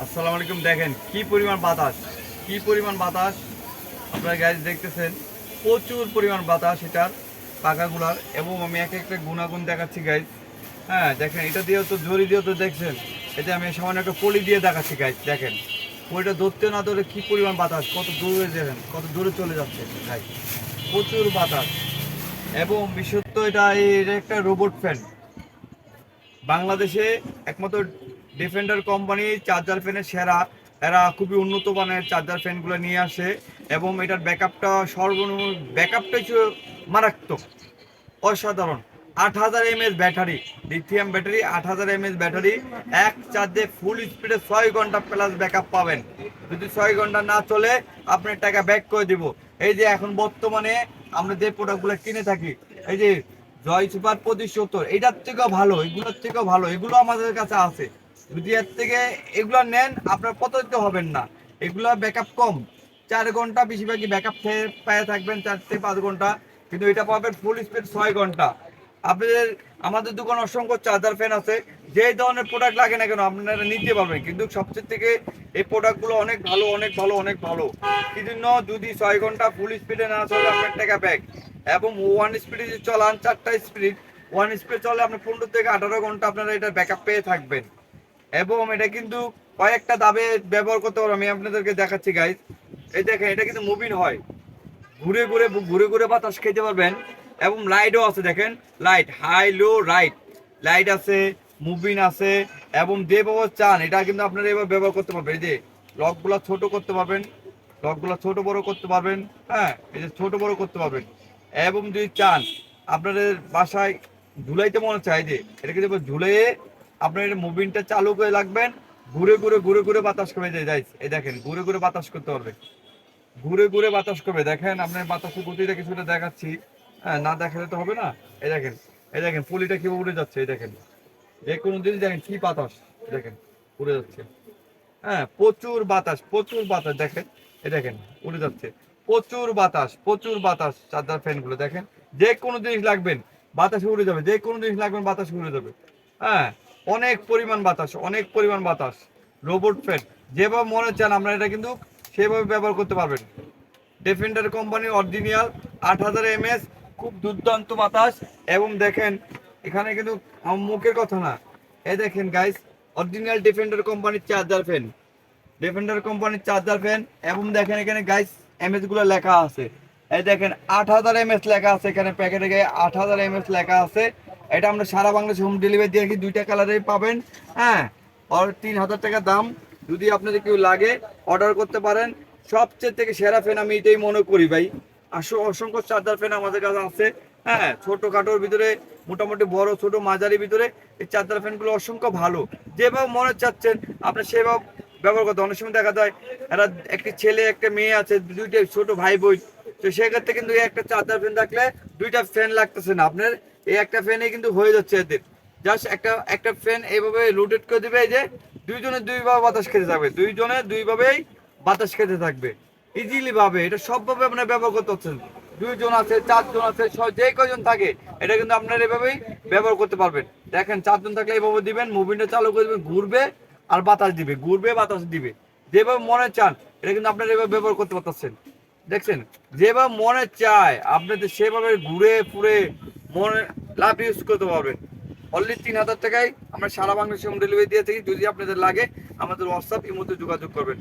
আসসালামু আলাইকুম। দেখেন কি পরিমাণ বাতাস, কি পরিমাণ বাতাস আপনারা গাইজ দেখতেছেন। প্রচুর পরিমাণ বাতাস এটার পাখাগুলার, এবং আমি এক একটা গুণাগুণ দেখাচ্ছি গাইজ। হ্যাঁ দেখেন, এটা দিয়েও তো জড়ি দিয়েও তো দেখছেন। এতে আমি সামান্য একটা পলি দিয়ে দেখাচ্ছি গাইজ। দেখেন পলিটা ধরতে না ধরে কি পরিমাণ বাতাস, কত দূরে দেখেন, কত দূরে চলে যাচ্ছে গাইজ। প্রচুর বাতাস, এবং বিশুদ্ধ এটা একটা রোবট ফ্যান। বাংলাদেশে একমাত্র ডিফেন্ডার কোম্পানি চার্জার ফ্যানের সেরা। এরা খুবই উন্নত মানের চার্জার ফ্যানগুলো নিয়ে আসে, এবং এটার ব্যাকআপটা ব্যাকআপটা হচ্ছে মারাত্মক, অসাধারণ। 8000 mAh battery, lithium battery, 8000 mAh battery. এক চার্জে ফুল স্পিডে 6 ঘন্টা প্লাস ব্যাকআপ পাবেন। যদি 6 ঘন্টা না চলে আপনার টাকা ব্যাক করে দিব। এই যে এখন বর্তমানে আমরা যে প্রোডাক্টগুলো কিনে থাকি, এই যে জয় সুপার 2570, এটার থেকেও ভালো, এগুলোর থেকেও ভালো, এগুলো আমাদের কাছে আছে। যদি এর থেকে এগুলো নেন আপনার প্রতারিত হবেন না। এগুলো ব্যাকআপ কম, 4 ঘন্টা বেশিরভাগই ব্যাকআপ পেয়ে থাকবেন, 4 থেকে 5 ঘন্টা। কিন্তু এটা পাবেন ফুল স্পিড 6 ঘন্টা। আপনাদের আমাদের দোকানে অসংখ্য চার্জার ফ্যান আছে, যে ধরনের প্রোডাক্ট লাগে না কেন আপনারা নিতে পারবেন। কিন্তু সবচেয়ে থেকে এই প্রোডাক্টগুলো অনেক ভালো, অনেক ভালো, অনেক ভালো। এই জন্য যদি 6 ঘন্টা ফুল স্পিডে না চলে আপনার টাকা ব্যাক, এবং ওয়ান স্পিডে যদি চলান, 4টা স্পিড ওয়ান স্পিড চলে আপনার 15 থেকে 18 ঘন্টা আপনারা এটা ব্যাকআপ পেয়ে থাকবেন। এবং এটা কিন্তু কয়েকটা দাবে ব্যবহার করতে পারবো, আমি আপনাদেরকে দেখাচ্ছি গাইজ। এই দেখেন, এটা কিন্তু মুভিং হয়, ঘুরে ঘুরে ঘুরে ঘুরে বাতাস খেতে পারবেন। এবং লাইটও আছে, দেখেন light, high low right light আছে, মুভিং আছে। এবং যে ব্যবহার চান এটা কিন্তু আপনারা এবার ব্যবহার করতে পারবেন। এই যে লকগুলা ছোট করতে পারবেন, লকগুলা ছোট বড় করতে পারবেন। হ্যাঁ, এই যে ছোট বড় করতে পারবেন। এবং যদি চান আপনাদের বাসায় ঝুলাইতে মনে চাই, যে এটা কিন্তু ঝুলিয়ে আপনার এটা মুভিংটা চালু করে রাখবেন, ঘুরে ঘুরে ঘুরে ঘুরে বাতাস করে যায়। এই দেখেন ঘুরে ঘুরে বাতাস করতে পারবে, ঘুরে ঘুরে বাতাস করবে। দেখেন আপনার বাতাসের গতিটা কিছুটা দেখাচ্ছি। হ্যাঁ, না দেখালে তো হবে না। এই দেখেন, এই দেখেন পুলিটা কিভাবে উড়ে যাচ্ছে। এই দেখেন, যে কোনো জিনিস দেখেন কি বাতাস, দেখেন উড়ে যাচ্ছে। হ্যাঁ, প্রচুর বাতাস, প্রচুর বাতাস। দেখেন, এই দেখেন উড়ে যাচ্ছে, প্রচুর বাতাস, প্রচুর বাতাস। চার্জার ফ্যান গুলো দেখেন, যে কোনো জিনিস লাগবেন বাতাসে উড়ে যাবে, যে কোনো জিনিস লাগবেন বাতাসে উড়ে যাবে। হ্যাঁ, অনেক পরিমাণ বাতাস, অনেক পরিমাণ বাতাস। রোবট ফ্যান যেভাবে মনে চান আমরা এটা কিন্তু সেভাবে ব্যবহার করতে পারবেন। ডিফেন্ডার কোম্পানির অরিজিনাল 8000 mAh, খুব দুর্দান্ত বাতাস। এবং দেখেন এখানে কিন্তু আমার মুখের কথা না, এই দেখেন গাইস, অরিজিনাল ডিফেন্ডার কোম্পানির চার্জার ফ্যান, ডিফেন্ডার কোম্পানির চার্জার ফ্যান। এবং দেখেন এখানে গাইস এমএস গুলো লেখা আছে। এই দেখেন 8000 mAh লেখা আছে, এখানে প্যাকেটে গায়ে 8000 mAh লেখা আছে। এটা আমরা সারা বাংলাদেশে হোম ডেলিভারি দিয়ে রাখি, 2টা কালারেই পাবেন। হ্যাঁ, আর 3000 টাকা দাম। যদি আপনাদের কেউ লাগে অর্ডার করতে পারেন। সবচেয়ে থেকে সেরা ফ্যান আমি এটাই মনে করি ভাই। অসংখ্য চার্জার ফ্যান আমাদের কাছে আছে। হ্যাঁ, ছোটখাটোর ভিতরে, মোটামুটি বড় ছোট মাঝারি ভিতরে এই চার্জার ফ্যানগুলো অসংখ্য ভালো। যেভাবে মনে চাচ্ছেন আপনি সেভাবে ব্যবহার করতে। অনেক সময় দেখা যায় এরা একটি ছেলে একটা মেয়ে আছে, দুইটা ছোট ভাই বোন, তো সেক্ষেত্রে কিন্তু একটা চার্জার ফ্যান থাকলে 2টা ফ্যান লাগতেছে না আপনার, এই একটা ফ্যানে কিন্তু হয়ে যাচ্ছে এদের। জাস্ট একটা একটা ফ্যান এইভাবে রোটেট করে দিবে, এই যে দুইজনে দুইভাবে বাতাস খেতে থাকবে, দুইজনে দুইভাবেই বাতাস খেতে থাকবে ইজিলি ভাবে। এটা সবভাবে আপনার ব্যবহার করতে হচ্ছেন। 2জন আছে, 4জন আছে, যে কয়জন থাকে এটা কিন্তু আপনার এভাবেই ব্যবহার করতে পারবেন। দেখেন 4জন থাকলে এইভাবে দিবেন, মুভিংটা চালু করে দিবেন, ঘুরবে আর বাতাস দিবে, ঘুরবে বাতাস দিবে। যেভাবে মনে চান এটা কিন্তু আপনারা এভাবে ব্যবহার করতে পারতেছেন। দেখছেন, যেভাবে মনে চায় আপনাদের সেভাবে ঘুরে ফুরে মনে লাভ ইউজ করতে পারবেন। অনলি 3000 টাকায় আমরা সারা বাংলাদেশে হোম ডেলিভারি দিয়ে থাকি। যদি আপনাদের লাগে আমাদের হোয়াটসঅ্যাপ এর মধ্যে যোগাযোগ করবেন।